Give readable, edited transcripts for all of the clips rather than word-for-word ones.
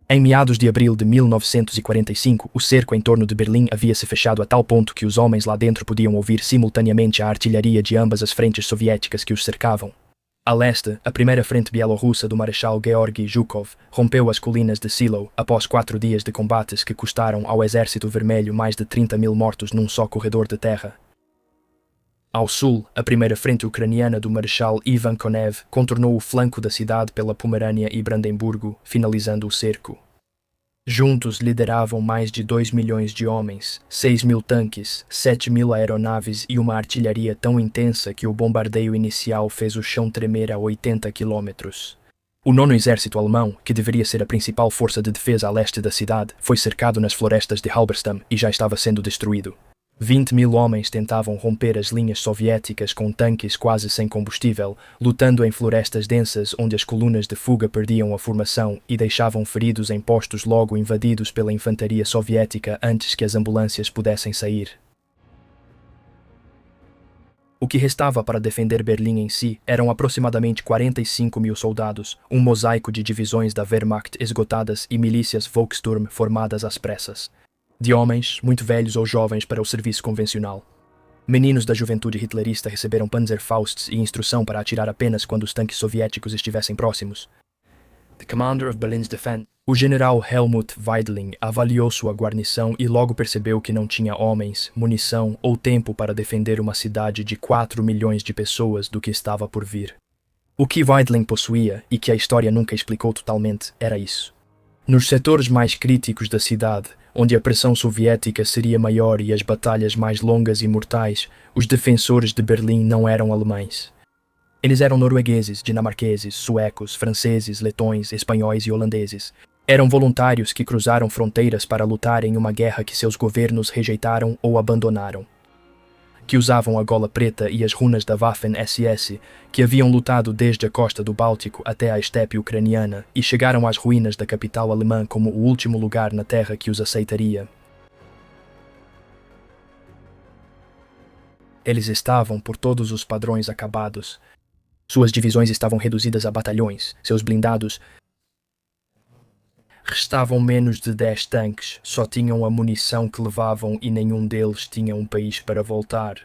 Em meados de abril de 1945, o cerco em torno de Berlim havia se fechado a tal ponto que os homens lá dentro podiam ouvir simultaneamente a artilharia de ambas as frentes soviéticas que os cercavam. A leste, a primeira frente bielorrussa do Marechal Georgy Zhukov rompeu as colinas de Silo após 4 dias de combates que custaram ao Exército Vermelho mais de 30.000 mortos num só corredor de terra. Ao sul, a primeira frente ucraniana do Marechal Ivan Konev contornou o flanco da cidade pela Pomerânia e Brandemburgo, finalizando o cerco. Juntos lideravam mais de 2 milhões de homens, 6.000 tanques, 7.000 aeronaves e uma artilharia tão intensa que o bombardeio inicial fez o chão tremer a 80 quilômetros. O 9º Exército Alemão, que deveria ser a principal força de defesa a leste da cidade, foi cercado nas florestas de Halberstam e já estava sendo destruído. 20.000 homens tentavam romper as linhas soviéticas com tanques quase sem combustível, lutando em florestas densas onde as colunas de fuga perdiam a formação e deixavam feridos em postos logo invadidos pela infantaria soviética antes que as ambulâncias pudessem sair. O que restava para defender Berlim em si eram aproximadamente 45.000 soldados, um mosaico de divisões da Wehrmacht esgotadas e milícias Volkssturm formadas às pressas. De homens, muito velhos ou jovens para o serviço convencional. Meninos da juventude hitlerista receberam Panzerfausts e instrução para atirar apenas quando os tanques soviéticos estivessem próximos. The commander of Berlin's defense. O general Helmut Weidling avaliou sua guarnição e logo percebeu que não tinha homens, munição ou tempo para defender uma cidade de 4 milhões de pessoas do que estava por vir. O que Weidling possuía, e que a história nunca explicou totalmente, era isso. Nos setores mais críticos da cidade, onde a pressão soviética seria maior e as batalhas mais longas e mortais, os defensores de Berlim não eram alemães. Eles eram noruegueses, dinamarqueses, suecos, franceses, letões, espanhóis e holandeses. Eram voluntários que cruzaram fronteiras para lutar em uma guerra que seus governos rejeitaram ou abandonaram. Que usavam a gola preta e as runas da Waffen-SS, que haviam lutado desde a costa do Báltico até a estepe ucraniana e chegaram às ruínas da capital alemã como o último lugar na terra que os aceitaria. Eles estavam, por todos os padrões, acabados. Suas divisões estavam reduzidas a batalhões, seus blindados restavam menos de 10 tanques, só tinham a munição que levavam e nenhum deles tinha um país para voltar.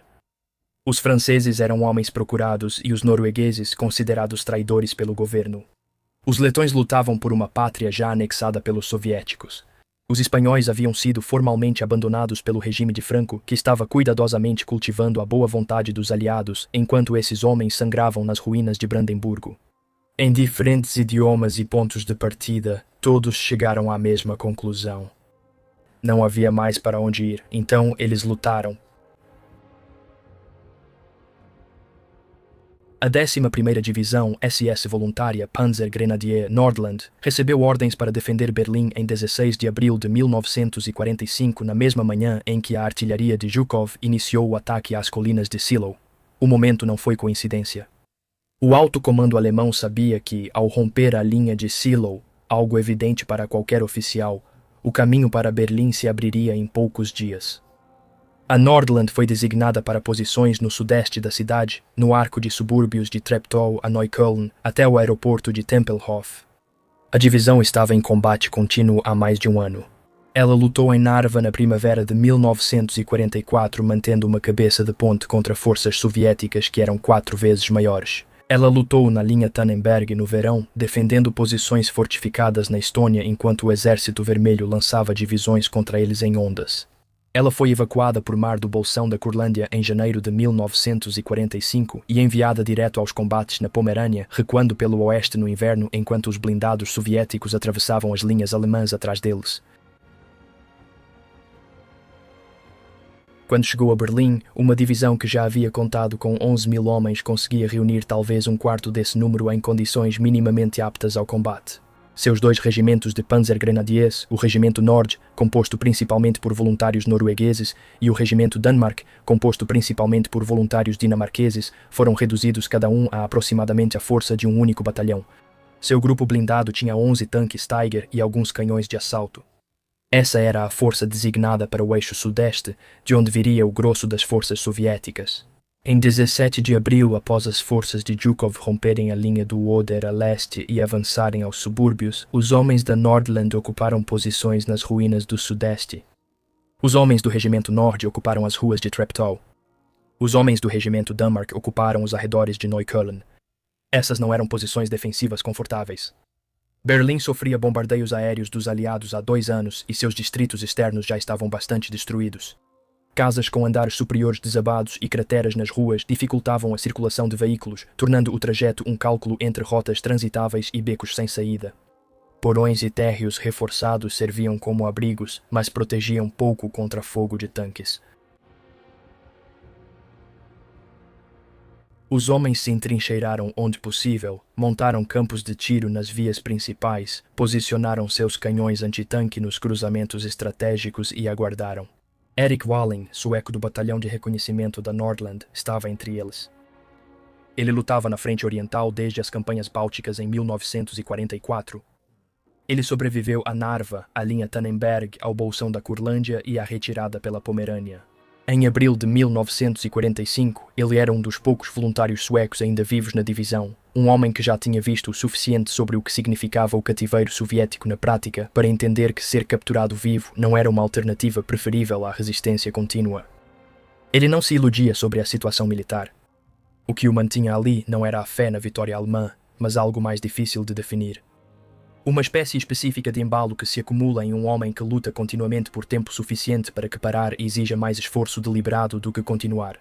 Os franceses eram homens procurados e os noruegueses considerados traidores pelo governo. Os letões lutavam por uma pátria já anexada pelos soviéticos. Os espanhóis haviam sido formalmente abandonados pelo regime de Franco, que estava cuidadosamente cultivando a boa vontade dos aliados, enquanto esses homens sangravam nas ruínas de Brandemburgo. Em diferentes idiomas e pontos de partida, todos chegaram à mesma conclusão. Não havia mais para onde ir, então eles lutaram. A 11ª Divisão SS Voluntária Panzer Grenadier Nordland recebeu ordens para defender Berlim em 16 de abril de 1945, na mesma manhã em que a artilharia de Zhukov iniciou o ataque às colinas de Silo. O momento não foi coincidência. O alto comando alemão sabia que, ao romper a linha de Silo, algo evidente para qualquer oficial, o caminho para Berlim se abriria em poucos dias. A Nordland foi designada para posições no sudeste da cidade, no arco de subúrbios de Treptow a Neukölln, até o aeroporto de Tempelhof. A divisão estava em combate contínuo há mais de um ano. Ela lutou em Narva na primavera de 1944, mantendo uma cabeça de ponte contra forças soviéticas que eram 4 vezes maiores. Ela lutou na linha Tannenberg no verão, defendendo posições fortificadas na Estônia enquanto o Exército Vermelho lançava divisões contra eles em ondas. Ela foi evacuada por mar do Bolsão da Curlândia em janeiro de 1945 e enviada direto aos combates na Pomerânia, recuando pelo oeste no inverno enquanto os blindados soviéticos atravessavam as linhas alemãs atrás deles. Quando chegou a Berlim, uma divisão que já havia contado com 11.000 homens conseguia reunir talvez um quarto desse número em condições minimamente aptas ao combate. Seus 2 regimentos de Panzergrenadiers, o Regimento Nord, composto principalmente por voluntários noruegueses, e o Regimento Danmark, composto principalmente por voluntários dinamarqueses, foram reduzidos cada um a aproximadamente a força de um único batalhão. Seu grupo blindado tinha 11 tanques Tiger e alguns canhões de assalto. Essa era a força designada para o eixo sudeste, de onde viria o grosso das forças soviéticas. Em 17 de abril, após as forças de Zhukov romperem a linha do Oder a leste e avançarem aos subúrbios, os homens da Nordland ocuparam posições nas ruínas do sudeste. Os homens do Regimento Norte ocuparam as ruas de Treptow. Os homens do Regimento Danmark ocuparam os arredores de Neukölln. Essas não eram posições defensivas confortáveis. Berlim sofria bombardeios aéreos dos aliados há 2 anos e seus distritos externos já estavam bastante destruídos. Casas com andares superiores desabados e crateras nas ruas dificultavam a circulação de veículos, tornando o trajeto um cálculo entre rotas transitáveis e becos sem saída. Porões e térreos reforçados serviam como abrigos, mas protegiam pouco contra fogo de tanques. Os homens se entrincheiraram onde possível, montaram campos de tiro nas vias principais, posicionaram seus canhões antitanque nos cruzamentos estratégicos e aguardaram. Erik Walling, sueco do Batalhão de Reconhecimento da Nordland, estava entre eles. Ele lutava na frente oriental desde as campanhas bálticas em 1944. Ele sobreviveu a Narva, a linha Tannenberg, ao Bolsão da Curlândia e à retirada pela Pomerânia. Em abril de 1945, ele era um dos poucos voluntários suecos ainda vivos na divisão, um homem que já tinha visto o suficiente sobre o que significava o cativeiro soviético na prática para entender que ser capturado vivo não era uma alternativa preferível à resistência contínua. Ele não se iludia sobre a situação militar. O que o mantinha ali não era a fé na vitória alemã, mas algo mais difícil de definir. Uma espécie específica de embalo que se acumula em um homem que luta continuamente por tempo suficiente para que parar exija mais esforço deliberado do que continuar.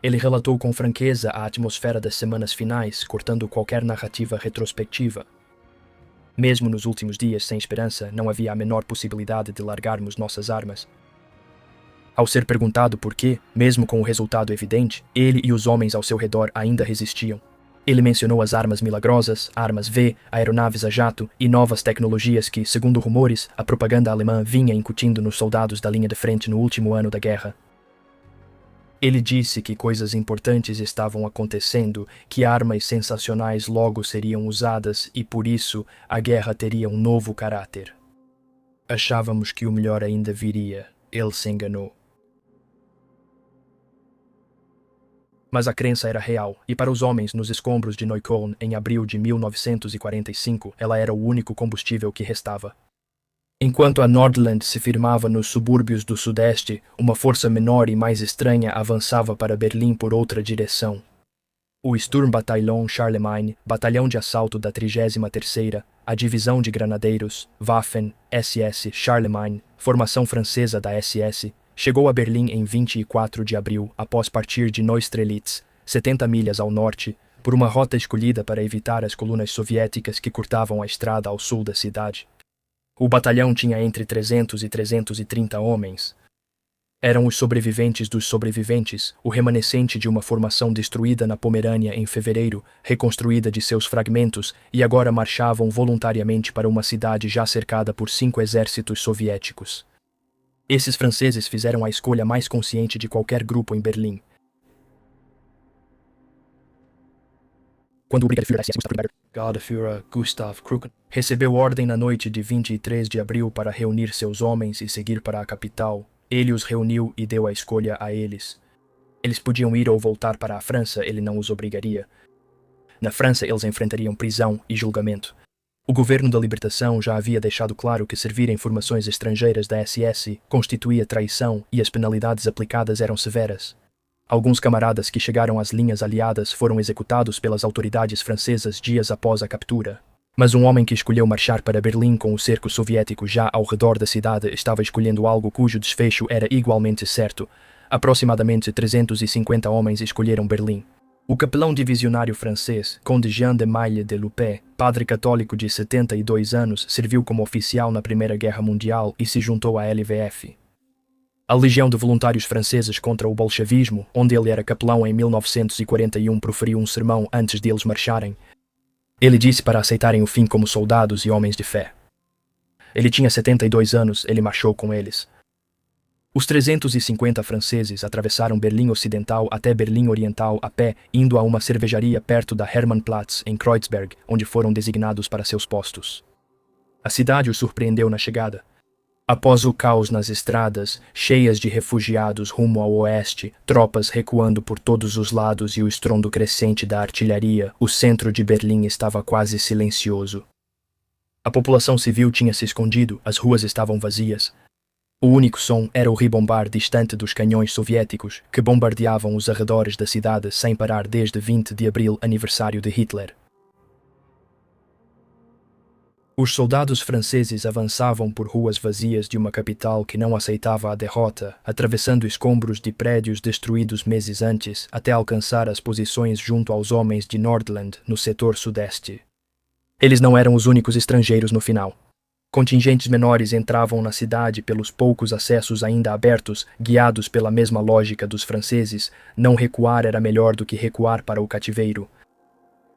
Ele relatou com franqueza a atmosfera das semanas finais, cortando qualquer narrativa retrospectiva. Mesmo nos últimos dias sem esperança, não havia a menor possibilidade de largarmos nossas armas. Ao ser perguntado por quê, mesmo com o resultado evidente, ele e os homens ao seu redor ainda resistiam. Ele mencionou as armas milagrosas, armas V, aeronaves a jato e novas tecnologias que, segundo rumores, a propaganda alemã vinha incutindo nos soldados da linha de frente no último ano da guerra. Ele disse que coisas importantes estavam acontecendo, que armas sensacionais logo seriam usadas e, por isso, a guerra teria um novo caráter. Achávamos que o melhor ainda viria. Ele se enganou. Mas a crença era real, e para os homens nos escombros de Neukölln, em abril de 1945, ela era o único combustível que restava. Enquanto a Nordland se firmava nos subúrbios do sudeste, uma força menor e mais estranha avançava para Berlim por outra direção. O Sturmbataillon Charlemagne, batalhão de assalto da 33ª, a divisão de granadeiros, Waffen, SS Charlemagne, formação francesa da SS, chegou a Berlim em 24 de abril, após partir de Neustrelitz, 70 milhas ao norte, por uma rota escolhida para evitar as colunas soviéticas que cortavam a estrada ao sul da cidade. O batalhão tinha entre 300 e 330 homens. Eram os sobreviventes dos sobreviventes, o remanescente de uma formação destruída na Pomerânia em fevereiro, reconstruída de seus fragmentos, e agora marchavam voluntariamente para uma cidade já cercada por 5 exércitos soviéticos. Esses franceses fizeram a escolha mais consciente de qualquer grupo em Berlim. Quando o Brigadeführer SS Gustav Krucken recebeu ordem na noite de 23 de abril para reunir seus homens e seguir para a capital, ele os reuniu e deu a escolha a eles. Eles podiam ir ou voltar para a França, ele não os obrigaria. Na França, eles enfrentariam prisão e julgamento. O governo da libertação já havia deixado claro que servir em formações estrangeiras da SS constituía traição e as penalidades aplicadas eram severas. Alguns camaradas que chegaram às linhas aliadas foram executados pelas autoridades francesas dias após a captura. Mas um homem que escolheu marchar para Berlim com o cerco soviético já ao redor da cidade estava escolhendo algo cujo desfecho era igualmente certo. Aproximadamente 350 homens escolheram Berlim. O capelão divisionário francês, Conde Jean de Maille de Lupé, padre católico de 72 anos, serviu como oficial na Primeira Guerra Mundial e se juntou à LVF. A Legião de Voluntários Franceses contra o Bolchevismo, onde ele era capelão em 1941, proferiu um sermão antes de eles marcharem. Ele disse para aceitarem o fim como soldados e homens de fé. Ele tinha 72 anos, ele marchou com eles. Os 350 franceses atravessaram Berlim Ocidental até Berlim Oriental a pé, indo a uma cervejaria perto da Hermannplatz, em Kreuzberg, onde foram designados para seus postos. A cidade os surpreendeu na chegada. Após o caos nas estradas, cheias de refugiados rumo ao oeste, tropas recuando por todos os lados e o estrondo crescente da artilharia, o centro de Berlim estava quase silencioso. A população civil tinha se escondido, as ruas estavam vazias. O único som era o ribombar distante dos canhões soviéticos que bombardeavam os arredores da cidade sem parar desde 20 de abril, aniversário de Hitler. Os soldados franceses avançavam por ruas vazias de uma capital que não aceitava a derrota, atravessando escombros de prédios destruídos meses antes, até alcançar as posições junto aos homens de Nordland, no setor sudeste. Eles não eram os únicos estrangeiros no final. Contingentes menores entravam na cidade pelos poucos acessos ainda abertos, guiados pela mesma lógica dos franceses: não recuar era melhor do que recuar para o cativeiro.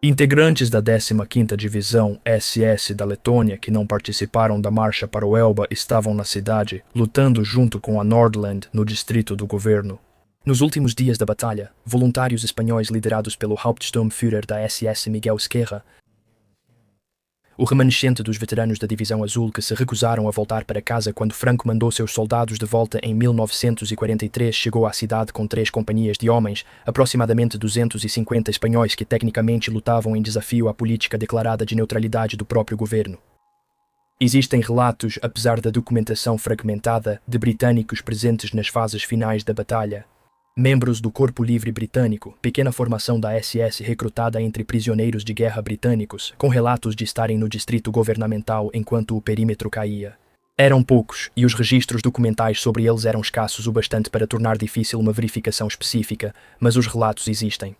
Integrantes da 15ª Divisão SS da Letônia que não participaram da marcha para o Elba estavam na cidade, lutando junto com a Nordland no distrito do governo. Nos últimos dias da batalha, voluntários espanhóis liderados pelo Hauptsturmführer da SS Miguel Esquerra, o remanescente dos veteranos da Divisão Azul que se recusaram a voltar para casa quando Franco mandou seus soldados de volta em 1943, chegou à cidade com 3 companhias de homens, aproximadamente 250 espanhóis que tecnicamente lutavam em desafio à política declarada de neutralidade do próprio governo. Existem relatos, apesar da documentação fragmentada, de britânicos presentes nas fases finais da batalha. Membros do Corpo Livre Britânico, pequena formação da SS recrutada entre prisioneiros de guerra britânicos, com relatos de estarem no distrito governamental enquanto o perímetro caía. Eram poucos, e os registros documentais sobre eles eram escassos o bastante para tornar difícil uma verificação específica, mas os relatos existem.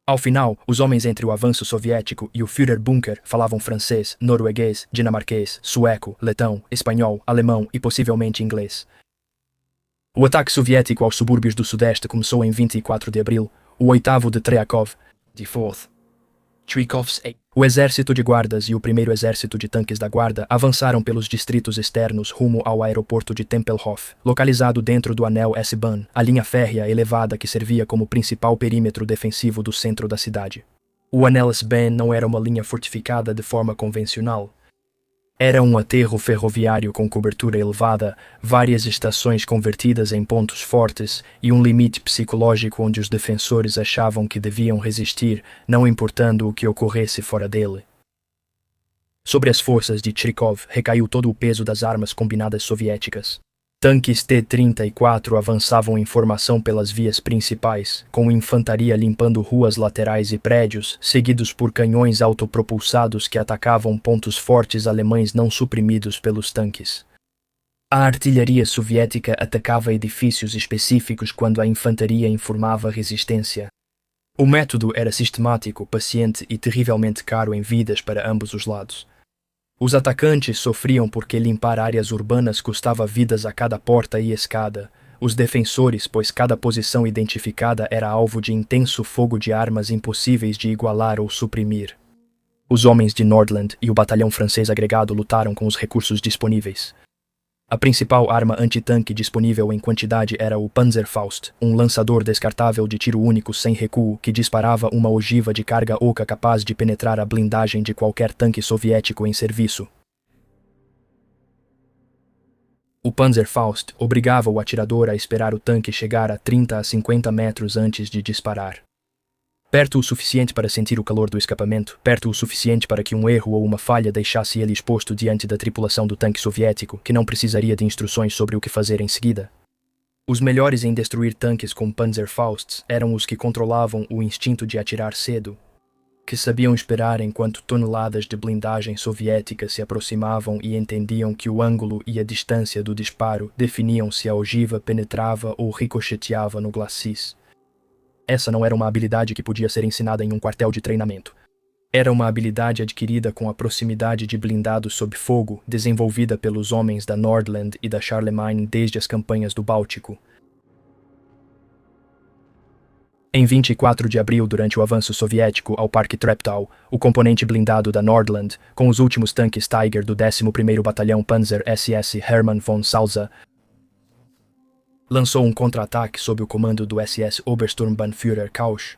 Ao final, os homens entre o avanço soviético e o Führerbunker falavam francês, norueguês, dinamarquês, sueco, letão, espanhol, alemão e possivelmente inglês. O ataque soviético aos subúrbios do Sudeste começou em 24 de abril, o 8º de Treakov, de 4th. O exército de guardas e o primeiro exército de tanques da guarda avançaram pelos distritos externos rumo ao aeroporto de Tempelhof, localizado dentro do anel S-Bahn, a linha férrea elevada que servia como principal perímetro defensivo do centro da cidade. O anel S-Bahn não era uma linha fortificada de forma convencional. Era um aterro ferroviário com cobertura elevada, várias estações convertidas em pontos fortes e um limite psicológico onde os defensores achavam que deviam resistir, não importando o que ocorresse fora dele. Sobre as forças de Trikov recaiu todo o peso das armas combinadas soviéticas. Tanques T-34 avançavam em formação pelas vias principais, com infantaria limpando ruas laterais e prédios, seguidos por canhões autopropulsados que atacavam pontos fortes alemães não suprimidos pelos tanques. A artilharia soviética atacava edifícios específicos quando a infantaria informava resistência. O método era sistemático, paciente e terrivelmente caro em vidas para ambos os lados. Os atacantes sofriam porque limpar áreas urbanas custava vidas a cada porta e escada. Os defensores, pois cada posição identificada era alvo de intenso fogo de armas impossíveis de igualar ou suprimir. Os homens de Nordland e o batalhão francês agregado lutaram com os recursos disponíveis. A principal arma antitanque disponível em quantidade era o Panzerfaust, um lançador descartável de tiro único sem recuo que disparava uma ogiva de carga oca capaz de penetrar a blindagem de qualquer tanque soviético em serviço. O Panzerfaust obrigava o atirador a esperar o tanque chegar a 30 a 50 metros antes de disparar. Perto o suficiente para sentir o calor do escapamento, perto o suficiente para que um erro ou uma falha deixasse ele exposto diante da tripulação do tanque soviético, que não precisaria de instruções sobre o que fazer em seguida. Os melhores em destruir tanques com Panzerfausts eram os que controlavam o instinto de atirar cedo, que sabiam esperar enquanto toneladas de blindagem soviética se aproximavam e entendiam que o ângulo e a distância do disparo definiam se a ogiva penetrava ou ricocheteava no glacis. Essa não era uma habilidade que podia ser ensinada em um quartel de treinamento. Era uma habilidade adquirida com a proximidade de blindados sob fogo, desenvolvida pelos homens da Nordland e da Charlemagne desde as campanhas do Báltico. Em 24 de abril, durante o avanço soviético ao Parque Treptow, o componente blindado da Nordland, com os últimos tanques Tiger do 11º Batalhão Panzer SS Hermann von Salza, lançou um contra-ataque sob o comando do SS Obersturmbannführer Kausch.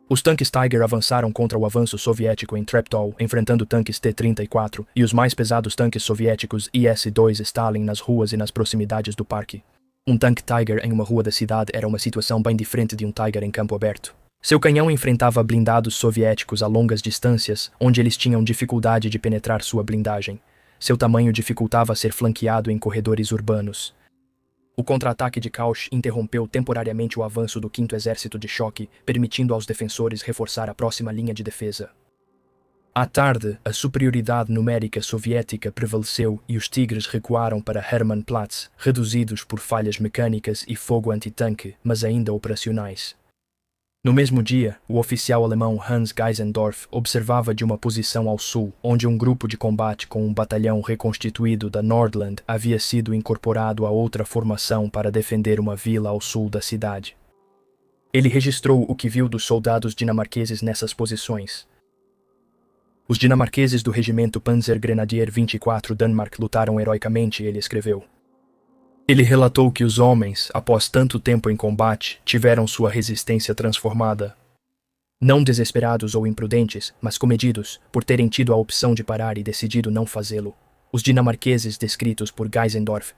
Os tanques Tiger avançaram contra o avanço soviético em Treptow, enfrentando tanques T-34 e os mais pesados tanques soviéticos IS-2 Stalin nas ruas e nas proximidades do parque. Um tanque Tiger em uma rua da cidade era uma situação bem diferente de um Tiger em campo aberto. Seu canhão enfrentava blindados soviéticos a longas distâncias, onde eles tinham dificuldade de penetrar sua blindagem. Seu tamanho dificultava ser flanqueado em corredores urbanos. O contra-ataque de Kausch interrompeu temporariamente o avanço do 5º Exército de Choque, permitindo aos defensores reforçar a próxima linha de defesa. À tarde, a superioridade numérica soviética prevaleceu e os Tigres recuaram para Hermannplatz, reduzidos por falhas mecânicas e fogo antitanque, mas ainda operacionais. No mesmo dia, o oficial alemão Hans Geisendorf observava de uma posição ao sul, onde um grupo de combate com um batalhão reconstituído da Nordland havia sido incorporado a outra formação para defender uma vila ao sul da cidade. Ele registrou o que viu dos soldados dinamarqueses nessas posições. Os dinamarqueses do regimento Panzergrenadier 24 Danmark lutaram heroicamente, ele escreveu. Ele relatou que os homens, após tanto tempo em combate, tiveram sua resistência transformada. Não desesperados ou imprudentes, mas comedidos, por terem tido a opção de parar e decidido não fazê-lo. Os dinamarqueses descritos por Geisendorf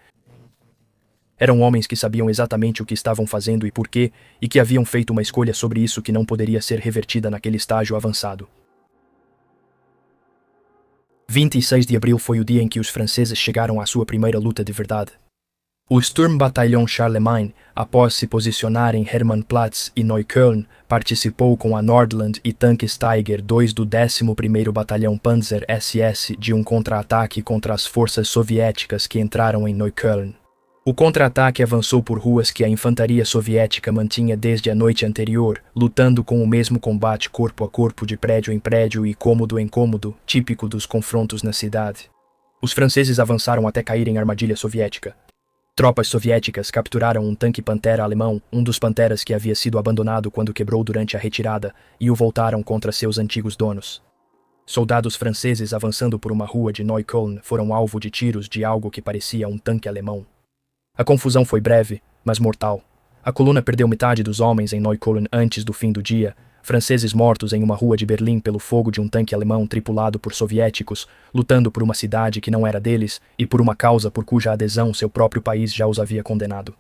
eram homens que sabiam exatamente o que estavam fazendo e por quê, e que haviam feito uma escolha sobre isso que não poderia ser revertida naquele estágio avançado. 26 de abril foi o dia em que os franceses chegaram à sua primeira luta de verdade. O Sturmbataillon Charlemagne, após se posicionar em Hermannplatz e Neukölln, participou com a Nordland e tanques Tiger II do 11º Batalhão Panzer SS de um contra-ataque contra as forças soviéticas que entraram em Neukölln. O contra-ataque avançou por ruas que a infantaria soviética mantinha desde a noite anterior, lutando com o mesmo combate corpo a corpo de prédio em prédio e cômodo em cômodo, típico dos confrontos na cidade. Os franceses avançaram até cair em armadilha soviética. Tropas soviéticas capturaram um tanque Pantera alemão, um dos Panteras que havia sido abandonado quando quebrou durante a retirada, e o voltaram contra seus antigos donos. Soldados franceses avançando por uma rua de Neukölln foram alvo de tiros de algo que parecia um tanque alemão. A confusão foi breve, mas mortal. A coluna perdeu metade dos homens em Neukölln antes do fim do dia, franceses mortos em uma rua de Berlim pelo fogo de um tanque alemão tripulado por soviéticos, lutando por uma cidade que não era deles e por uma causa por cuja adesão seu próprio país já os havia condenado.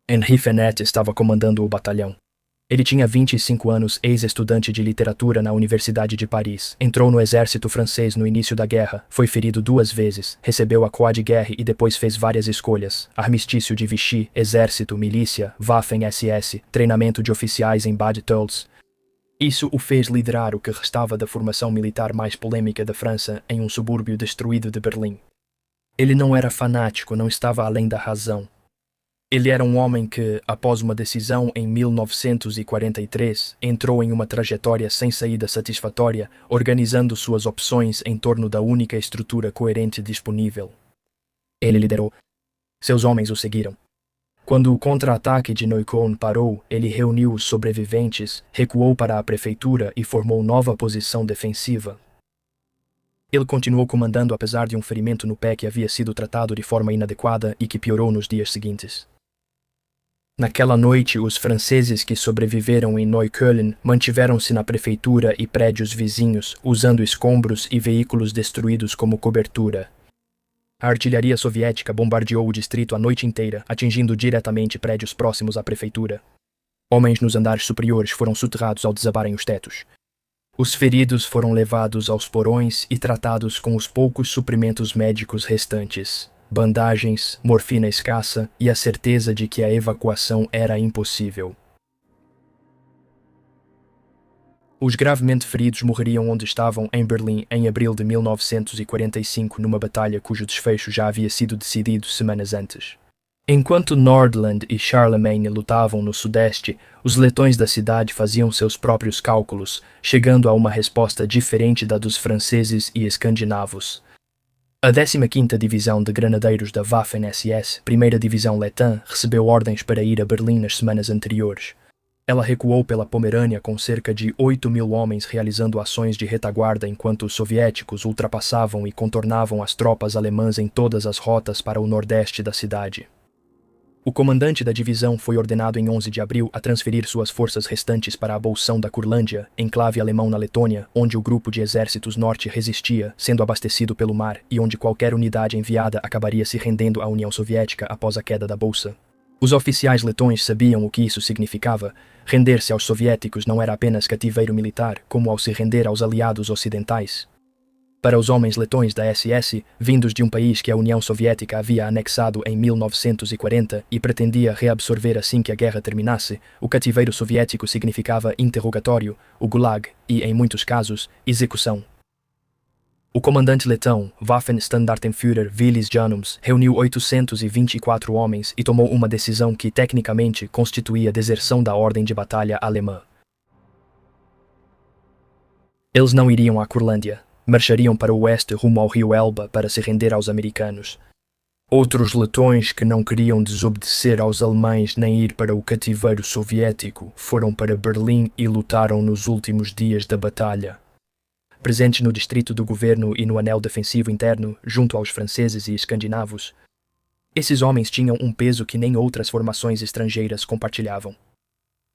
Henri Fenet estava comandando o batalhão. Ele tinha 25 anos, ex-estudante de literatura na Universidade de Paris. Entrou no exército francês no início da guerra, foi ferido 2 vezes, recebeu a Croix de Guerre e depois fez várias escolhas. Armistício de Vichy, exército, milícia, Waffen-SS, treinamento de oficiais em Bad Tölz. Isso o fez liderar o que restava da formação militar mais polêmica da França em um subúrbio destruído de Berlim. Ele não era fanático, não estava além da razão. Ele era um homem que, após uma decisão em 1943, entrou em uma trajetória sem saída satisfatória, organizando suas opções em torno da única estrutura coerente disponível. Ele liderou. Seus homens o seguiram. Quando o contra-ataque de Neukölln parou, ele reuniu os sobreviventes, recuou para a prefeitura e formou nova posição defensiva. Ele continuou comandando apesar de um ferimento no pé que havia sido tratado de forma inadequada e que piorou nos dias seguintes. Naquela noite, os franceses que sobreviveram em Neukölln mantiveram-se na prefeitura e prédios vizinhos, usando escombros e veículos destruídos como cobertura. A artilharia soviética bombardeou o distrito a noite inteira, atingindo diretamente prédios próximos à prefeitura. Homens nos andares superiores foram soterrados ao desabarem os tetos. Os feridos foram levados aos porões e tratados com os poucos suprimentos médicos restantes. Bandagens, morfina escassa e a certeza de que a evacuação era impossível. Os gravemente feridos morreriam onde estavam, em Berlim, em abril de 1945, numa batalha cujo desfecho já havia sido decidido semanas antes. Enquanto Nordland e Charlemagne lutavam no sudeste, os letões da cidade faziam seus próprios cálculos, chegando a uma resposta diferente da dos franceses e escandinavos. A 15ª Divisão de Granadeiros da Waffen-SS, primeira Divisão Letã, recebeu ordens para ir a Berlim nas semanas anteriores. Ela recuou pela Pomerânia com cerca de 8.000 homens realizando ações de retaguarda enquanto os soviéticos ultrapassavam e contornavam as tropas alemãs em todas as rotas para o nordeste da cidade. O comandante da divisão foi ordenado em 11 de abril a transferir suas forças restantes para a Bolsão da Curlândia, enclave alemão na Letônia, onde o grupo de exércitos norte resistia, sendo abastecido pelo mar, e onde qualquer unidade enviada acabaria se rendendo à União Soviética após a queda da Bolsa. Os oficiais letões sabiam o que isso significava. Render-se aos soviéticos não era apenas cativeiro militar, como ao se render aos aliados ocidentais. Para os homens letões da SS, vindos de um país que a União Soviética havia anexado em 1940 e pretendia reabsorver assim que a guerra terminasse, o cativeiro soviético significava interrogatório, o Gulag e, em muitos casos, execução. O comandante letão, Waffenstandartenführer Willis Janums, reuniu 824 homens e tomou uma decisão que, tecnicamente, constituía deserção da ordem de batalha alemã. Eles não iriam à Curlândia. Marchariam para o oeste rumo ao rio Elba para se render aos americanos. Outros letões que não queriam desobedecer aos alemães nem ir para o cativeiro soviético foram para Berlim e lutaram nos últimos dias da batalha. Presentes no distrito do governo e no anel defensivo interno, junto aos franceses e escandinavos, esses homens tinham um peso que nem outras formações estrangeiras compartilhavam.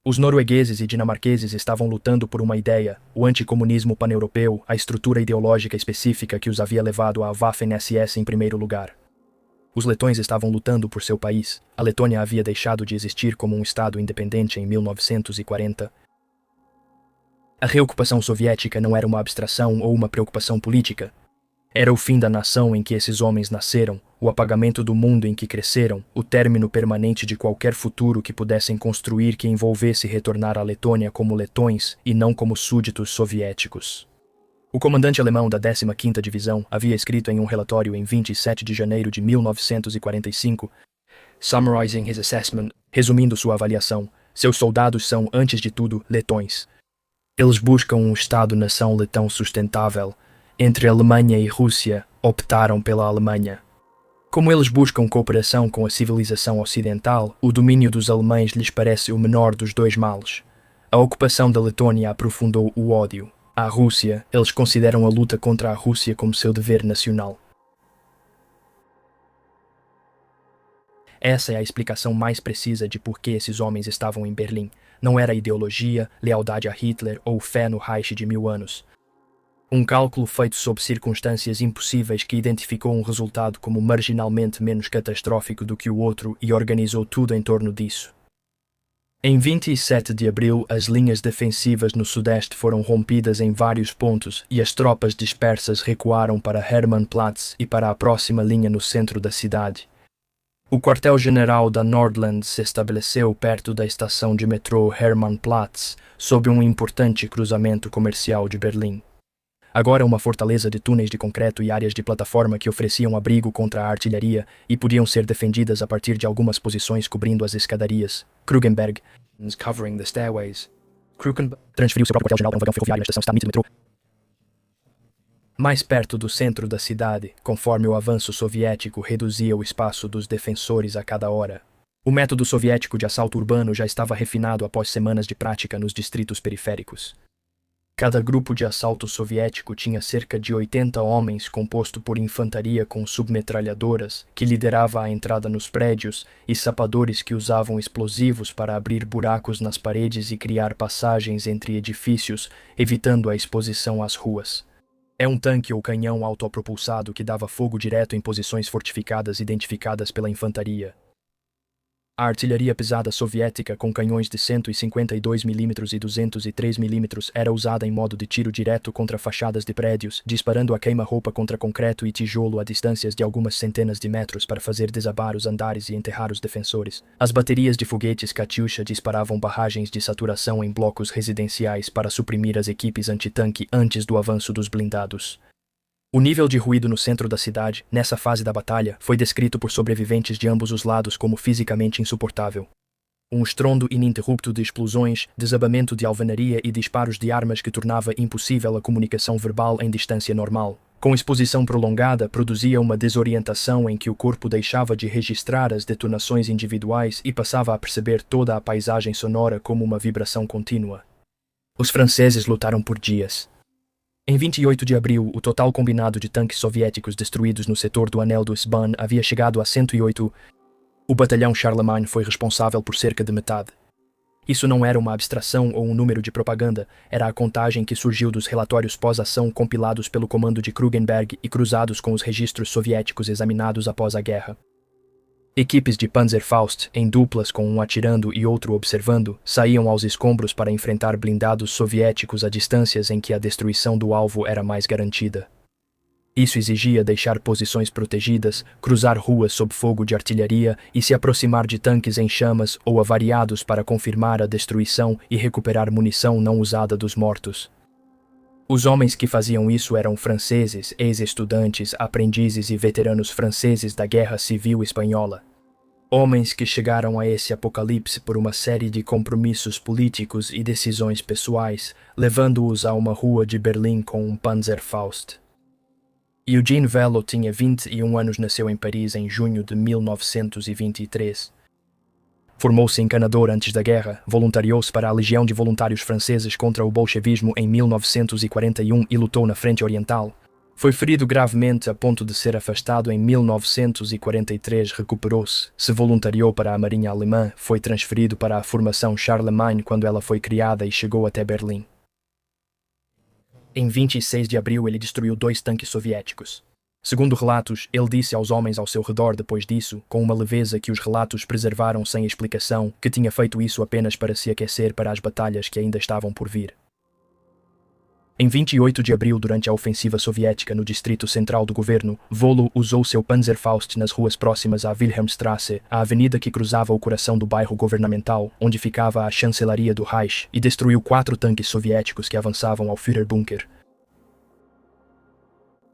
Os noruegueses e dinamarqueses estavam lutando por uma ideia, o anticomunismo pan-europeu, a estrutura ideológica específica que os havia levado à Waffen-SS em primeiro lugar. Os letões estavam lutando por seu país. A Letônia havia deixado de existir como um estado independente em 1940. A reocupação soviética não era uma abstração ou uma preocupação política. Era o fim da nação em que esses homens nasceram, o apagamento do mundo em que cresceram, o término permanente de qualquer futuro que pudessem construir que envolvesse retornar à Letônia como letões e não como súditos soviéticos. O comandante alemão da 15ª Divisão havia escrito em um relatório em 27 de janeiro de 1945, summarizing his assessment, resumindo sua avaliação, seus soldados são, antes de tudo, letões. Eles buscam um Estado-nação letão sustentável. Entre Alemanha e Rússia, optaram pela Alemanha. Como eles buscam cooperação com a civilização ocidental, o domínio dos alemães lhes parece o menor dos dois males. A ocupação da Letônia aprofundou o ódio. À Rússia, eles consideram a luta contra a Rússia como seu dever nacional. Essa é a explicação mais precisa de por que esses homens estavam em Berlim. Não era ideologia, lealdade a Hitler ou fé no Reich de 1000 anos. Um cálculo feito sob circunstâncias impossíveis que identificou um resultado como marginalmente menos catastrófico do que o outro e organizou tudo em torno disso. Em 27 de abril, as linhas defensivas no sudeste foram rompidas em vários pontos e as tropas dispersas recuaram para Hermannplatz e para a próxima linha no centro da cidade. O quartel-general da Nordland se estabeleceu perto da estação de metrô Hermannplatz, sob um importante cruzamento comercial de Berlim. Agora uma fortaleza de túneis de concreto e áreas de plataforma que ofereciam abrigo contra a artilharia e podiam ser defendidas a partir de algumas posições cobrindo as escadarias. Krugenberg, covering the stairways. Krugenberg transferiu seu próprio quartel-general para um vagão ferroviário na estação Stammit do metrô. Mais perto do centro da cidade, conforme o avanço soviético reduzia o espaço dos defensores a cada hora. O método soviético de assalto urbano já estava refinado após semanas de prática nos distritos periféricos. Cada grupo de assalto soviético tinha cerca de 80 homens composto por infantaria com submetralhadoras, que liderava a entrada nos prédios, e sapadores que usavam explosivos para abrir buracos nas paredes e criar passagens entre edifícios, evitando a exposição às ruas. É um tanque ou canhão autopropulsado que dava fogo direto em posições fortificadas identificadas pela infantaria. A artilharia pesada soviética com canhões de 152 mm e 203 mm era usada em modo de tiro direto contra fachadas de prédios, disparando a queima-roupa contra concreto e tijolo a distâncias de algumas centenas de metros para fazer desabar os andares e enterrar os defensores. As baterias de foguetes Katyusha disparavam barragens de saturação em blocos residenciais para suprimir as equipes antitanque antes do avanço dos blindados. O nível de ruído no centro da cidade, nessa fase da batalha, foi descrito por sobreviventes de ambos os lados como fisicamente insuportável. Um estrondo ininterrupto de explosões, desabamento de alvenaria e disparos de armas que tornava impossível a comunicação verbal em distância normal. Com exposição prolongada, produzia uma desorientação em que o corpo deixava de registrar as detonações individuais e passava a perceber toda a paisagem sonora como uma vibração contínua. Os franceses lutaram por dias. Em 28 de abril, o total combinado de tanques soviéticos destruídos no setor do anel do Sban havia chegado a 108. O batalhão Charlemagne foi responsável por cerca de metade. Isso não era uma abstração ou um número de propaganda, era a contagem que surgiu dos relatórios pós-ação compilados pelo comando de Krugenberg e cruzados com os registros soviéticos examinados após a guerra. Equipes de Panzerfaust, em duplas com um atirando e outro observando, saíam aos escombros para enfrentar blindados soviéticos a distâncias em que a destruição do alvo era mais garantida. Isso exigia deixar posições protegidas, cruzar ruas sob fogo de artilharia e se aproximar de tanques em chamas ou avariados para confirmar a destruição e recuperar munição não usada dos mortos. Os homens que faziam isso eram franceses, ex-estudantes, aprendizes e veteranos franceses da Guerra Civil Espanhola. Homens que chegaram a esse apocalipse por uma série de compromissos políticos e decisões pessoais, levando-os a uma rua de Berlim com um Panzerfaust. Eugene Velo tinha 21 anos, nasceu em Paris em junho de 1923. Formou-se encanador antes da guerra, voluntariou-se para a Legião de Voluntários Franceses contra o bolchevismo em 1941 e lutou na Frente Oriental. Foi ferido gravemente a ponto de ser afastado em 1943, recuperou-se, se voluntariou para a Marinha Alemã, foi transferido para a Formação Charlemagne quando ela foi criada e chegou até Berlim. Em 26 de abril, ele destruiu 2 tanques soviéticos. Segundo relatos, ele disse aos homens ao seu redor depois disso, com uma leveza que os relatos preservaram sem explicação, que tinha feito isso apenas para se aquecer para as batalhas que ainda estavam por vir. Em 28 de abril, durante a ofensiva soviética no distrito central do governo, Volo usou seu Panzerfaust nas ruas próximas à Wilhelmstrasse, a avenida que cruzava o coração do bairro governamental, onde ficava a chancelaria do Reich, e destruiu 4 tanques soviéticos que avançavam ao Führerbunker.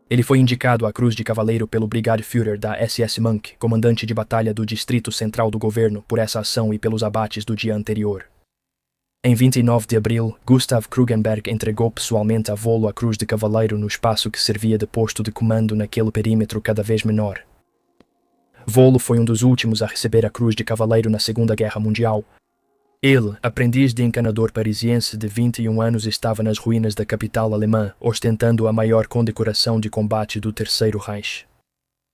Ele foi indicado à Cruz de Cavaleiro pelo Brigadeführer da SS Monk, comandante de batalha do distrito central do governo, por essa ação e pelos abates do dia anterior. Em 29 de abril, Gustav Krugenberg entregou pessoalmente a Volo a Cruz de Cavaleiro no espaço que servia de posto de comando naquele perímetro cada vez menor. Volo foi um dos últimos a receber a Cruz de Cavaleiro na Segunda Guerra Mundial. Ele, aprendiz de encanador parisiense de 21 anos, estava nas ruínas da capital alemã, ostentando a maior condecoração de combate do Terceiro Reich.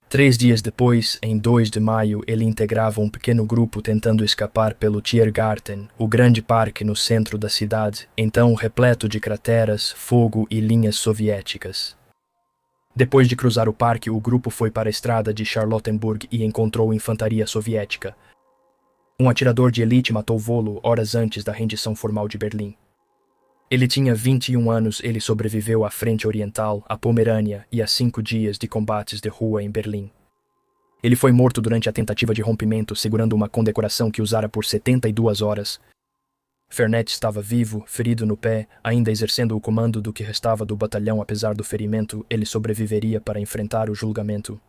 3 dias depois, em 2 de maio, ele integrava um pequeno grupo tentando escapar pelo Tiergarten, o grande parque no centro da cidade, então repleto de crateras, fogo e linhas soviéticas. Depois de cruzar o parque, o grupo foi para a estrada de Charlottenburg e encontrou infantaria soviética. Um atirador de elite matou Volo horas antes da rendição formal de Berlim. Ele tinha 21 anos, ele sobreviveu à Frente Oriental, à Pomerânia e a 5 dias de combates de rua em Berlim. Ele foi morto durante a tentativa de rompimento, segurando uma condecoração que usara por 72 horas. Fernet estava vivo, ferido no pé, ainda exercendo o comando do que restava do batalhão. Apesar do ferimento, ele sobreviveria para enfrentar o julgamento.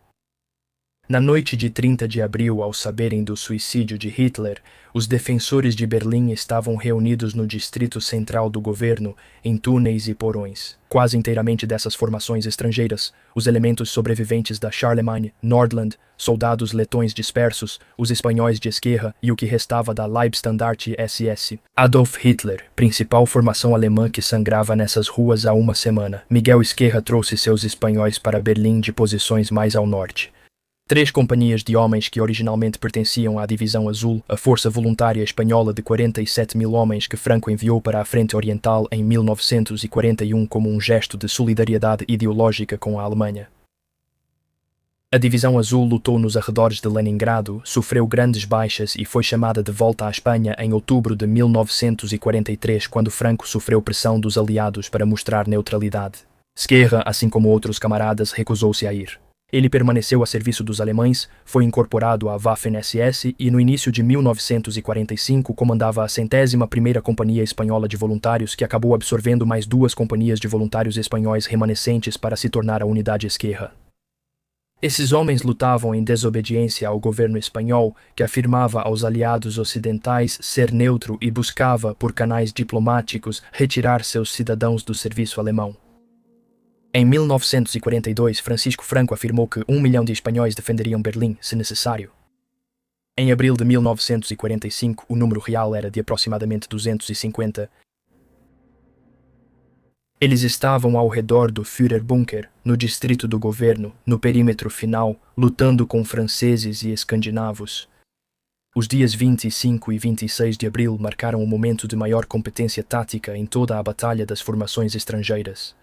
Na noite de 30 de abril, ao saberem do suicídio de Hitler, os defensores de Berlim estavam reunidos no distrito central do governo, em túneis e porões. Quase inteiramente dessas formações estrangeiras, os elementos sobreviventes da Charlemagne, Nordland, soldados letões dispersos, os espanhóis de Esquerra e o que restava da Leibstandarte SS. Adolf Hitler, principal formação alemã que sangrava nessas ruas há uma semana. Miguel Esquerra trouxe seus espanhóis para Berlim de posições mais ao norte. 3 companhias de homens que originalmente pertenciam à Divisão Azul, a força voluntária espanhola de 47 mil homens que Franco enviou para a Frente Oriental em 1941 como um gesto de solidariedade ideológica com a Alemanha. A Divisão Azul lutou nos arredores de Leningrado, sofreu grandes baixas e foi chamada de volta à Espanha em outubro de 1943, quando Franco sofreu pressão dos aliados para mostrar neutralidade. Esquerra, assim como outros camaradas, recusou-se a ir. Ele permaneceu a serviço dos alemães, foi incorporado à Waffen-SS e no início de 1945 comandava a 101ª Companhia Espanhola de Voluntários, que acabou absorvendo mais 2 companhias de voluntários espanhóis remanescentes para se tornar a Unidade Esquerra. Esses homens lutavam em desobediência ao governo espanhol, que afirmava aos aliados ocidentais ser neutro e buscava, por canais diplomáticos, retirar seus cidadãos do serviço alemão. Em 1942, Francisco Franco afirmou que 1 milhão de espanhóis defenderiam Berlim, se necessário. Em abril de 1945, o número real era de aproximadamente 250. Eles estavam ao redor do Führerbunker, no distrito do governo, no perímetro final, lutando com franceses e escandinavos. Os dias 25 e 26 de abril marcaram o momento de maior competência tática em toda a batalha das formações estrangeiras.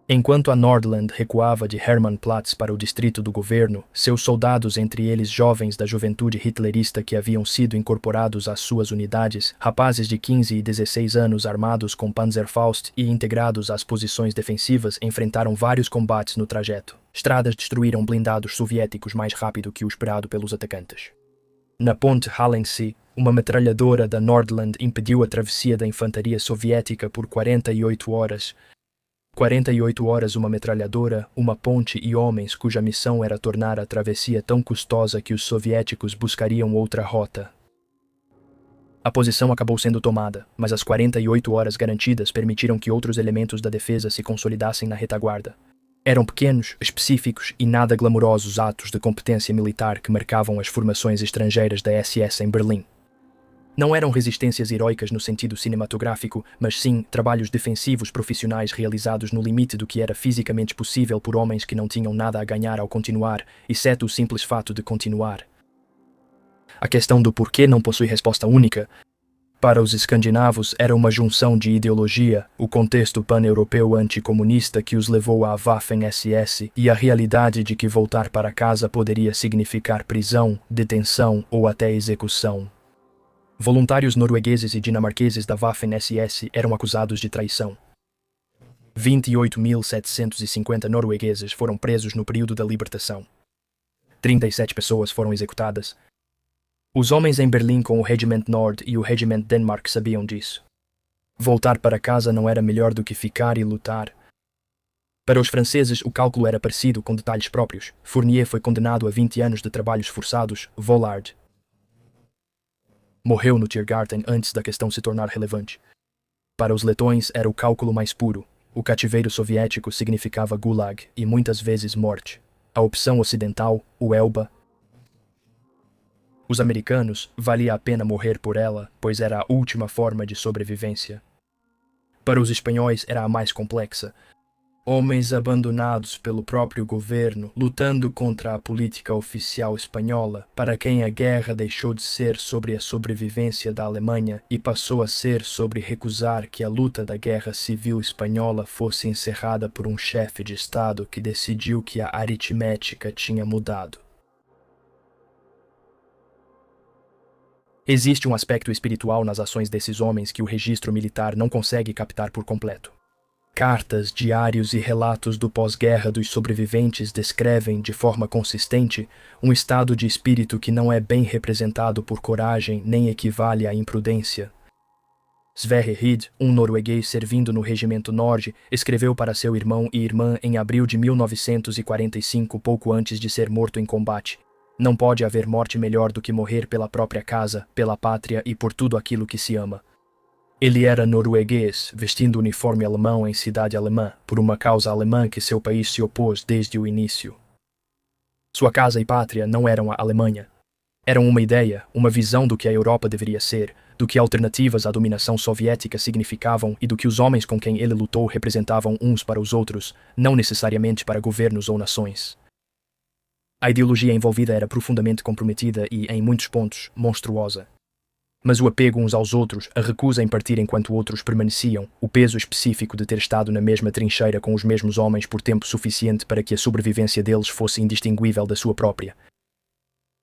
Enquanto a Nordland recuava de Hermannplatz para o distrito do governo, seus soldados, entre eles jovens da juventude hitlerista que haviam sido incorporados às suas unidades, rapazes de 15 e 16 anos armados com Panzerfaust e integrados às posições defensivas, enfrentaram vários combates no trajeto. Estradas destruíram blindados soviéticos mais rápido que o esperado pelos atacantes. Na ponte Halensee, uma metralhadora da Nordland impediu a travessia da infantaria soviética por 48 horas. 48 horas uma metralhadora, uma ponte e homens cuja missão era tornar a travessia tão custosa que os soviéticos buscariam outra rota. A posição acabou sendo tomada, mas as 48 horas garantidas permitiram que outros elementos da defesa se consolidassem na retaguarda. Eram pequenos, específicos e nada glamurosos atos de competência militar que marcavam as formações estrangeiras da SS em Berlim. Não eram resistências heroicas no sentido cinematográfico, mas sim trabalhos defensivos profissionais realizados no limite do que era fisicamente possível por homens que não tinham nada a ganhar ao continuar, exceto o simples fato de continuar. A questão do porquê não possui resposta única. Para os escandinavos era uma junção de ideologia, o contexto pan-europeu anticomunista que os levou à Waffen-SS e a realidade de que voltar para casa poderia significar prisão, detenção ou até execução. Voluntários noruegueses e dinamarqueses da Waffen-SS eram acusados de traição. 28.750 noruegueses foram presos no período da libertação. 37 pessoas foram executadas. Os homens em Berlim com o Regiment Nord e o Regiment Denmark sabiam disso. Voltar para casa não era melhor do que ficar e lutar. Para os franceses, o cálculo era parecido, com detalhes próprios. Fournier foi condenado a 20 anos de trabalhos forçados. Vollard morreu no Tiergarten antes da questão se tornar relevante. Para os letões era o cálculo mais puro. O cativeiro soviético significava gulag e muitas vezes morte. A opção ocidental, o Elba. Os americanos, valia a pena morrer por ela, pois era a última forma de sobrevivência. Para os espanhóis era a mais complexa. Homens abandonados pelo próprio governo, lutando contra a política oficial espanhola, para quem a guerra deixou de ser sobre a sobrevivência da Alemanha e passou a ser sobre recusar que a luta da guerra civil espanhola fosse encerrada por um chefe de Estado que decidiu que a aritmética tinha mudado. Existe um aspecto espiritual nas ações desses homens que o registro militar não consegue captar por completo. Cartas, diários e relatos do pós-guerra dos sobreviventes descrevem, de forma consistente, um estado de espírito que não é bem representado por coragem nem equivale à imprudência. Sverre Hid, um norueguês servindo no Regimento Nord, escreveu para seu irmão e irmã em abril de 1945, pouco antes de ser morto em combate: "Não pode haver morte melhor do que morrer pela própria casa, pela pátria e por tudo aquilo que se ama." Ele era norueguês, vestindo uniforme alemão em cidade alemã, por uma causa alemã que seu país se opôs desde o início. Sua casa e pátria não eram a Alemanha. Eram uma ideia, uma visão do que a Europa deveria ser, do que alternativas à dominação soviética significavam e do que os homens com quem ele lutou representavam uns para os outros, não necessariamente para governos ou nações. A ideologia envolvida era profundamente comprometida e, em muitos pontos, monstruosa. Mas o apego uns aos outros, a recusa em partir enquanto outros permaneciam, o peso específico de ter estado na mesma trincheira com os mesmos homens por tempo suficiente para que a sobrevivência deles fosse indistinguível da sua própria.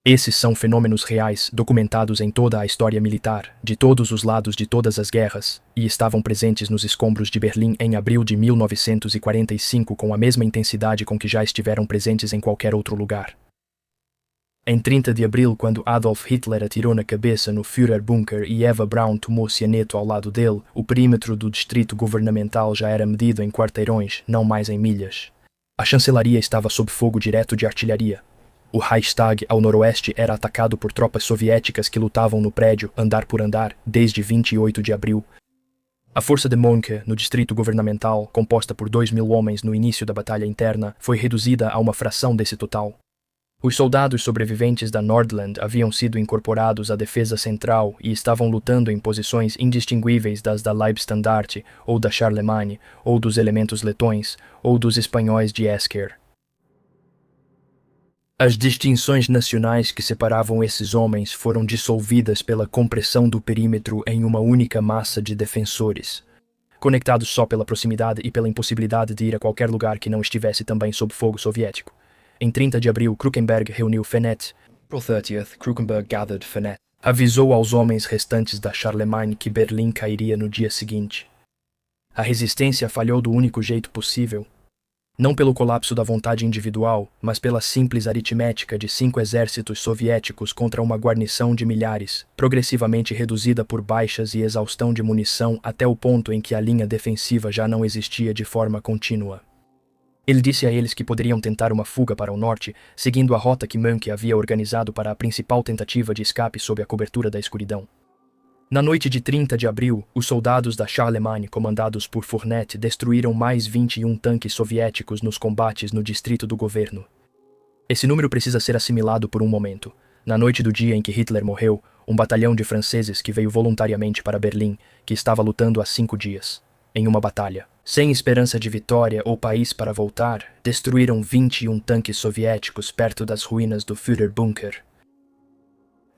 Esses são fenômenos reais, documentados em toda a história militar, de todos os lados de todas as guerras, e estavam presentes nos escombros de Berlim em abril de 1945 com a mesma intensidade com que já estiveram presentes em qualquer outro lugar. Em 30 de abril, quando Adolf Hitler atirou na cabeça no Führerbunker e Eva Braun tomou cianeto ao lado dele, o perímetro do distrito governamental já era medido em quarteirões, não mais em milhas. A chancelaria estava sob fogo direto de artilharia. O Reichstag, ao noroeste, era atacado por tropas soviéticas que lutavam no prédio, andar por andar, desde 28 de abril. A força de Monke, no distrito governamental, composta por 2.000 homens no início da batalha interna, foi reduzida a uma fração desse total. Os soldados sobreviventes da Nordland haviam sido incorporados à defesa central e estavam lutando em posições indistinguíveis das da Leibstandarte, ou da Charlemagne, ou dos elementos letões, ou dos espanhóis de Esker. As distinções nacionais que separavam esses homens foram dissolvidas pela compressão do perímetro em uma única massa de defensores, conectados só pela proximidade e pela impossibilidade de ir a qualquer lugar que não estivesse também sob fogo soviético. Em 30 de abril, Krukenberg reuniu Fenet. April 30th, Krukenberg gathered Fenet. Avisou aos homens restantes da Charlemagne que Berlim cairia no dia seguinte. A resistência falhou do único jeito possível. Não pelo colapso da vontade individual, mas pela simples aritmética de 5 exércitos soviéticos contra uma guarnição de milhares, progressivamente reduzida por baixas e exaustão de munição até o ponto em que a linha defensiva já não existia de forma contínua. Ele disse a eles que poderiam tentar uma fuga para o norte, seguindo a rota que Mohnke havia organizado para a principal tentativa de escape sob a cobertura da escuridão. Na noite de 30 de abril, os soldados da Charlemagne, comandados por Fournet, destruíram mais 21 tanques soviéticos nos combates no distrito do governo. Esse número precisa ser assimilado por um momento. Na noite do dia em que Hitler morreu, um batalhão de franceses que veio voluntariamente para Berlim, que estava lutando há 5 dias, em uma batalha, sem esperança de vitória ou país para voltar, destruíram 21 tanques soviéticos perto das ruínas do Führerbunker.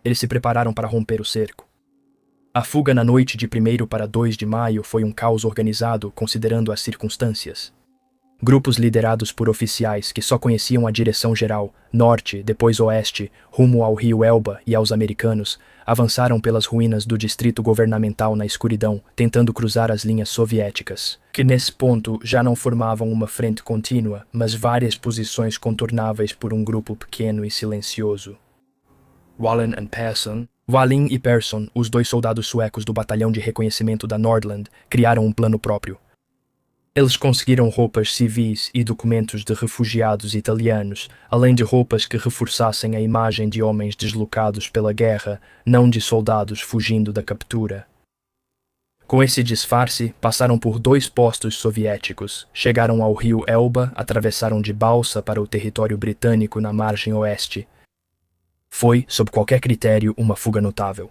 Eles se prepararam para romper o cerco. A fuga na noite de 1º para 2 de maio foi um caos organizado considerando as circunstâncias. Grupos liderados por oficiais que só conheciam a direção geral, norte, depois oeste, rumo ao rio Elba e aos americanos, avançaram pelas ruínas do distrito governamental na escuridão, tentando cruzar as linhas soviéticas, que nesse ponto já não formavam uma frente contínua, mas várias posições contornáveis por um grupo pequeno e silencioso. Wallin e Persson, os 2 soldados suecos do batalhão de reconhecimento da Nordland, criaram um plano próprio. Eles conseguiram roupas civis e documentos de refugiados italianos, além de roupas que reforçassem a imagem de homens deslocados pela guerra, não de soldados fugindo da captura. Com esse disfarce, passaram por 2 postos soviéticos, chegaram ao rio Elba, atravessaram de balsa para o território britânico na margem oeste. Foi, sob qualquer critério, uma fuga notável.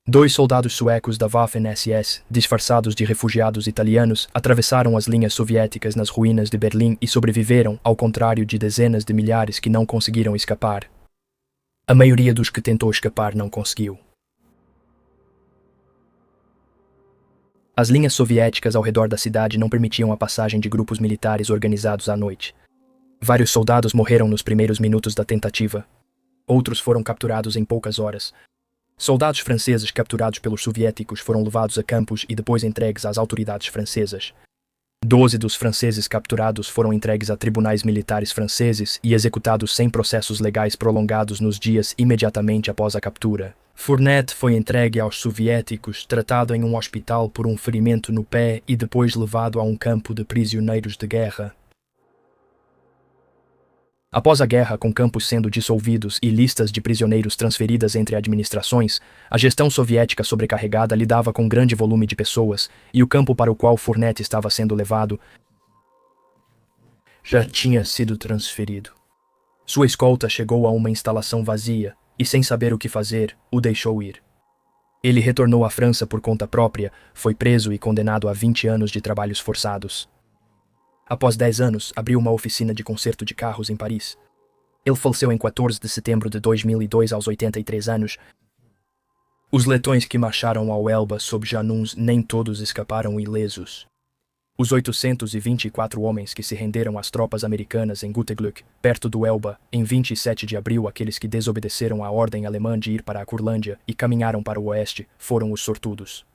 2 soldados suecos da Waffen-SS, disfarçados de refugiados italianos, atravessaram as linhas soviéticas nas ruínas de Berlim e sobreviveram, ao contrário de dezenas de milhares que não conseguiram escapar. A maioria dos que tentou escapar não conseguiu. As linhas soviéticas ao redor da cidade não permitiam a passagem de grupos militares organizados à noite. Vários soldados morreram nos primeiros minutos da tentativa. Outros foram capturados em poucas horas. Soldados franceses capturados pelos soviéticos foram levados a campos e depois entregues às autoridades francesas. 12 dos franceses capturados foram entregues a tribunais militares franceses e executados sem processos legais prolongados nos dias imediatamente após a captura. Fournet foi entregue aos soviéticos, tratado em um hospital por um ferimento no pé e depois levado a um campo de prisioneiros de guerra. Após a guerra, com campos sendo dissolvidos e listas de prisioneiros transferidas entre administrações, a gestão soviética sobrecarregada lidava com grande volume de pessoas, e o campo para o qual Fournet estava sendo levado já tinha sido transferido. Sua escolta chegou a uma instalação vazia e, sem saber o que fazer, o deixou ir. Ele retornou à França por conta própria, foi preso e condenado a 20 anos de trabalhos forçados. Após 10 anos, abriu uma oficina de conserto de carros em Paris. Ele faleceu em 14 de setembro de 2002 aos 83 anos. Os letões que marcharam ao Elba sob Januns nem todos escaparam ilesos. Os 824 homens que se renderam às tropas americanas em Guteglück, perto do Elba, em 27 de abril, aqueles que desobedeceram à ordem alemã de ir para a Curlândia e caminharam para o oeste, foram os sortudos.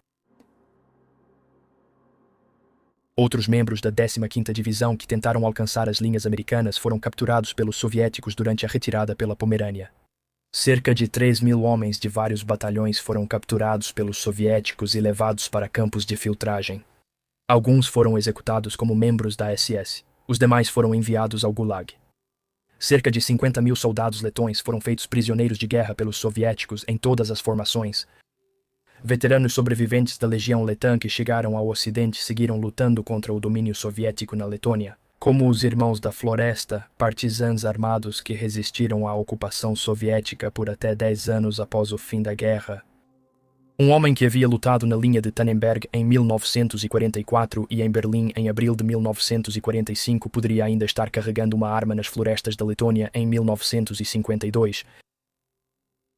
Outros membros da 15ª Divisão que tentaram alcançar as linhas americanas foram capturados pelos soviéticos durante a retirada pela Pomerânia. Cerca de 3.000 homens de vários batalhões foram capturados pelos soviéticos e levados para campos de filtragem. Alguns foram executados como membros da SS, os demais foram enviados ao Gulag. Cerca de 50.000 soldados letões foram feitos prisioneiros de guerra pelos soviéticos em todas as formações. Veteranos sobreviventes da Legião Letã que chegaram ao Ocidente seguiram lutando contra o domínio soviético na Letônia, como os Irmãos da Floresta, partisãs armados que resistiram à ocupação soviética por até 10 anos após o fim da guerra. Um homem que havia lutado na linha de Tannenberg em 1944 e em Berlim em abril de 1945 poderia ainda estar carregando uma arma nas florestas da Letônia em 1952.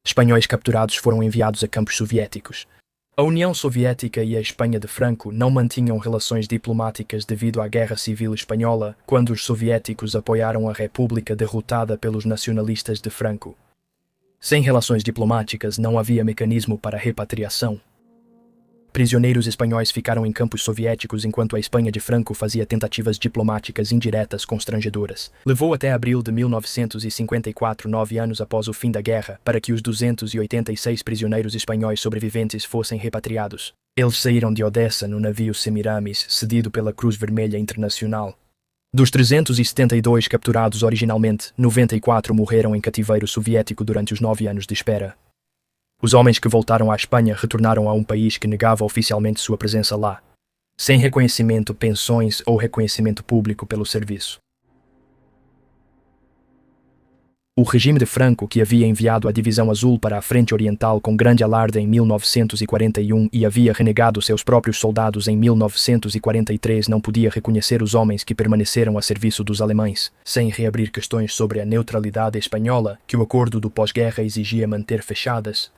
Espanhóis capturados foram enviados a campos soviéticos. A União Soviética e a Espanha de Franco não mantinham relações diplomáticas devido à Guerra Civil Espanhola, quando os soviéticos apoiaram a República derrotada pelos nacionalistas de Franco. Sem relações diplomáticas, não havia mecanismo para repatriação. Prisioneiros espanhóis ficaram em campos soviéticos enquanto a Espanha de Franco fazia tentativas diplomáticas indiretas constrangedoras. Levou até abril de 1954, 9 anos após o fim da guerra, para que os 286 prisioneiros espanhóis sobreviventes fossem repatriados. Eles saíram de Odessa no navio Semiramis, cedido pela Cruz Vermelha Internacional. Dos 372 capturados originalmente, 94 morreram em cativeiro soviético durante os 9 anos de espera. Os homens que voltaram à Espanha retornaram a um país que negava oficialmente sua presença lá, sem reconhecimento, pensões ou reconhecimento público pelo serviço. O regime de Franco, que havia enviado a Divisão Azul para a Frente Oriental com grande alarde em 1941 e havia renegado seus próprios soldados em 1943, não podia reconhecer os homens que permaneceram a serviço dos alemães, sem reabrir questões sobre a neutralidade espanhola, que o acordo do pós-guerra exigia manter fechadas.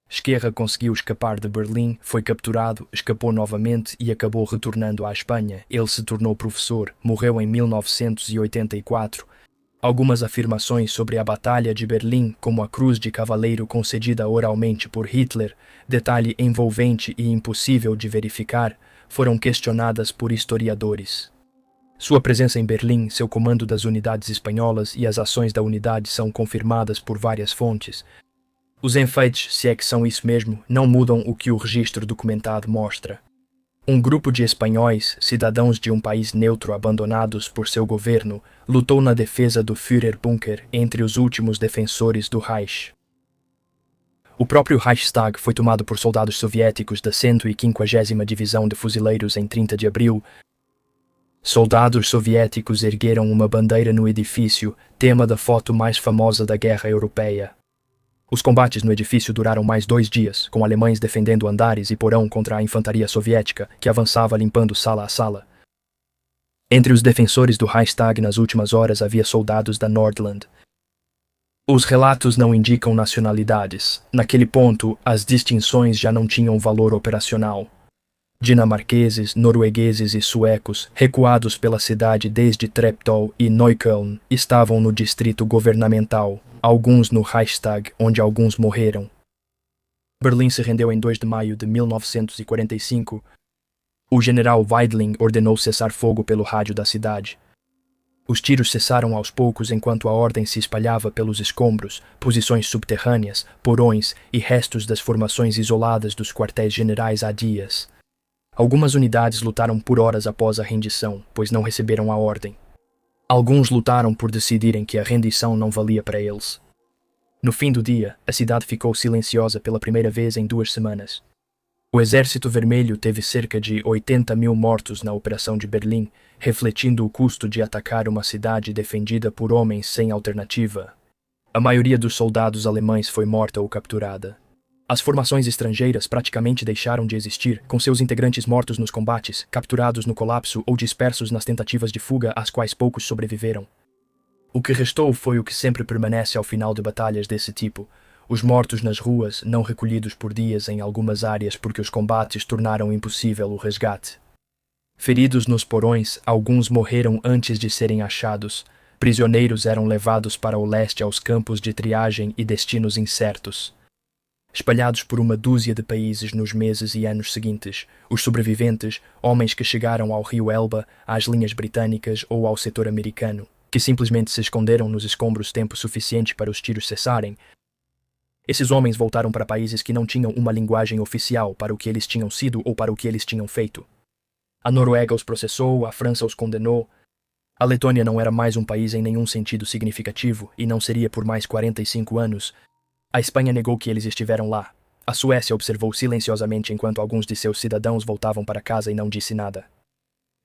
Esquerra conseguiu escapar de Berlim, foi capturado, escapou novamente e acabou retornando à Espanha. Ele se tornou professor, morreu em 1984. Algumas afirmações sobre a Batalha de Berlim, como a Cruz de Cavaleiro concedida oralmente por Hitler, detalhe envolvente e impossível de verificar, foram questionadas por historiadores. Sua presença em Berlim, seu comando das unidades espanholas e as ações da unidade são confirmadas por várias fontes. Os enfeites, se é que são isso mesmo, não mudam o que o registro documentado mostra. Um grupo de espanhóis, cidadãos de um país neutro abandonados por seu governo, lutou na defesa do Führerbunker entre os últimos defensores do Reich. O próprio Reichstag foi tomado por soldados soviéticos da 150ª Divisão de Fuzileiros em 30 de abril. Soldados soviéticos ergueram uma bandeira no edifício, tema da foto mais famosa da Guerra Europeia. Os combates no edifício duraram mais 2 dias, com alemães defendendo andares e porão contra a infantaria soviética, que avançava limpando sala a sala. Entre os defensores do Reichstag nas últimas horas havia soldados da Nordland. Os relatos não indicam nacionalidades. Naquele ponto, as distinções já não tinham valor operacional. Dinamarqueses, noruegueses e suecos, recuados pela cidade desde Treptow e Neukölln, estavam no distrito governamental, alguns no Reichstag, onde alguns morreram. Berlim se rendeu em 2 de maio de 1945. O general Weidling ordenou cessar fogo pelo rádio da cidade. Os tiros cessaram aos poucos enquanto a ordem se espalhava pelos escombros, posições subterrâneas, porões e restos das formações isoladas dos quartéis generais há dias. Algumas unidades lutaram por horas após a rendição, pois não receberam a ordem. Alguns lutaram por decidirem que a rendição não valia para eles. No fim do dia, a cidade ficou silenciosa pela primeira vez em 2 semanas. O Exército Vermelho teve cerca de 80.000 mortos na Operação de Berlim, refletindo o custo de atacar uma cidade defendida por homens sem alternativa. A maioria dos soldados alemães foi morta ou capturada. As formações estrangeiras praticamente deixaram de existir, com seus integrantes mortos nos combates, capturados no colapso ou dispersos nas tentativas de fuga às quais poucos sobreviveram. O que restou foi o que sempre permanece ao final de batalhas desse tipo: os mortos nas ruas, não recolhidos por dias em algumas áreas porque os combates tornaram impossível o resgate. Feridos nos porões, alguns morreram antes de serem achados. Prisioneiros eram levados para o leste aos campos de triagem e destinos incertos. Espalhados por uma dúzia de países nos meses e anos seguintes, os sobreviventes, homens que chegaram ao rio Elba, às linhas britânicas ou ao setor americano, que simplesmente se esconderam nos escombros tempo suficiente para os tiros cessarem. Esses homens voltaram para países que não tinham uma linguagem oficial para o que eles tinham sido ou para o que eles tinham feito. A Noruega os processou, a França os condenou. A Letônia não era mais um país em nenhum sentido significativo e não seria por mais 45 anos. A Espanha negou que eles estiveram lá. A Suécia observou silenciosamente enquanto alguns de seus cidadãos voltavam para casa e não disse nada.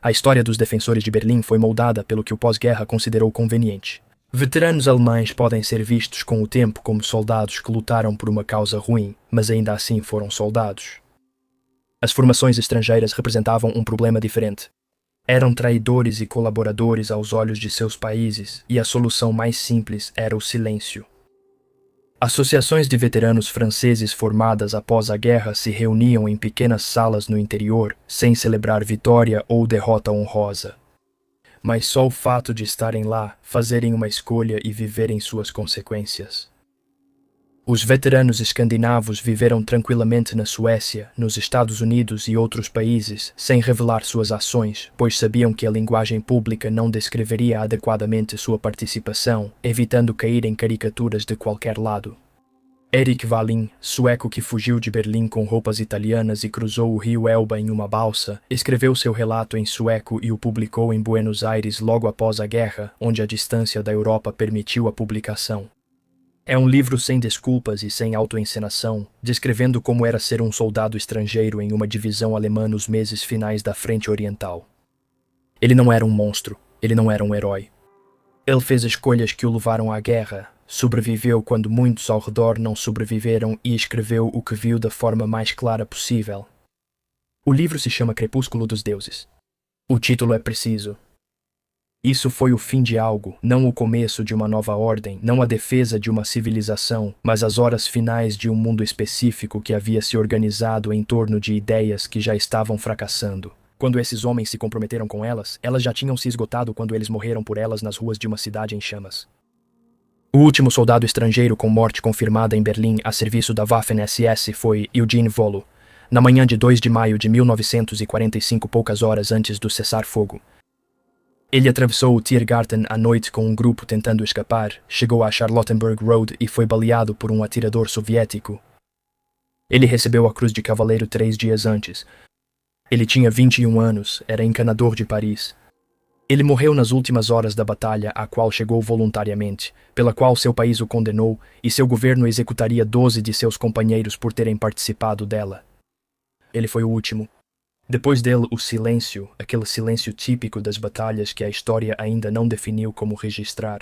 A história dos defensores de Berlim foi moldada pelo que o pós-guerra considerou conveniente. Veteranos alemães podem ser vistos com o tempo como soldados que lutaram por uma causa ruim, mas ainda assim foram soldados. As formações estrangeiras representavam um problema diferente. Eram traidores e colaboradores aos olhos de seus países, e a solução mais simples era o silêncio. Associações de veteranos franceses formadas após a guerra se reuniam em pequenas salas no interior, sem celebrar vitória ou derrota honrosa. Mas só o fato de estarem lá, fazerem uma escolha e viverem suas consequências. Os veteranos escandinavos viveram tranquilamente na Suécia, nos Estados Unidos e outros países, sem revelar suas ações, pois sabiam que a linguagem pública não descreveria adequadamente sua participação, evitando cair em caricaturas de qualquer lado. Erik Wallin, sueco que fugiu de Berlim com roupas italianas e cruzou o rio Elba em uma balsa, escreveu seu relato em sueco e o publicou em Buenos Aires logo após a guerra, onde a distância da Europa permitiu a publicação. É um livro sem desculpas e sem autoencenação, descrevendo como era ser um soldado estrangeiro em uma divisão alemã nos meses finais da Frente Oriental. Ele não era um monstro, ele não era um herói. Ele fez escolhas que o levaram à guerra, sobreviveu quando muitos ao redor não sobreviveram e escreveu o que viu da forma mais clara possível. O livro se chama Crepúsculo dos Deuses. O título é preciso. Isso foi o fim de algo, não o começo de uma nova ordem, não a defesa de uma civilização, mas as horas finais de um mundo específico que havia se organizado em torno de ideias que já estavam fracassando. Quando esses homens se comprometeram com elas, elas já tinham se esgotado quando eles morreram por elas nas ruas de uma cidade em chamas. O último soldado estrangeiro com morte confirmada em Berlim a serviço da Waffen-SS foi Eugene Vollo, na manhã de 2 de maio de 1945, poucas horas antes do cessar-fogo. Ele atravessou o Tiergarten à noite com um grupo tentando escapar, chegou a Charlottenburg Road e foi baleado por um atirador soviético. Ele recebeu a Cruz de Cavaleiro 3 dias antes. Ele tinha 21 anos, era encanador de Paris. Ele morreu nas últimas horas da batalha à qual chegou voluntariamente, pela qual seu país o condenou e seu governo executaria 12 de seus companheiros por terem participado dela. Ele foi o último. Depois dele, o silêncio, aquele silêncio típico das batalhas que a história ainda não definiu como registrar.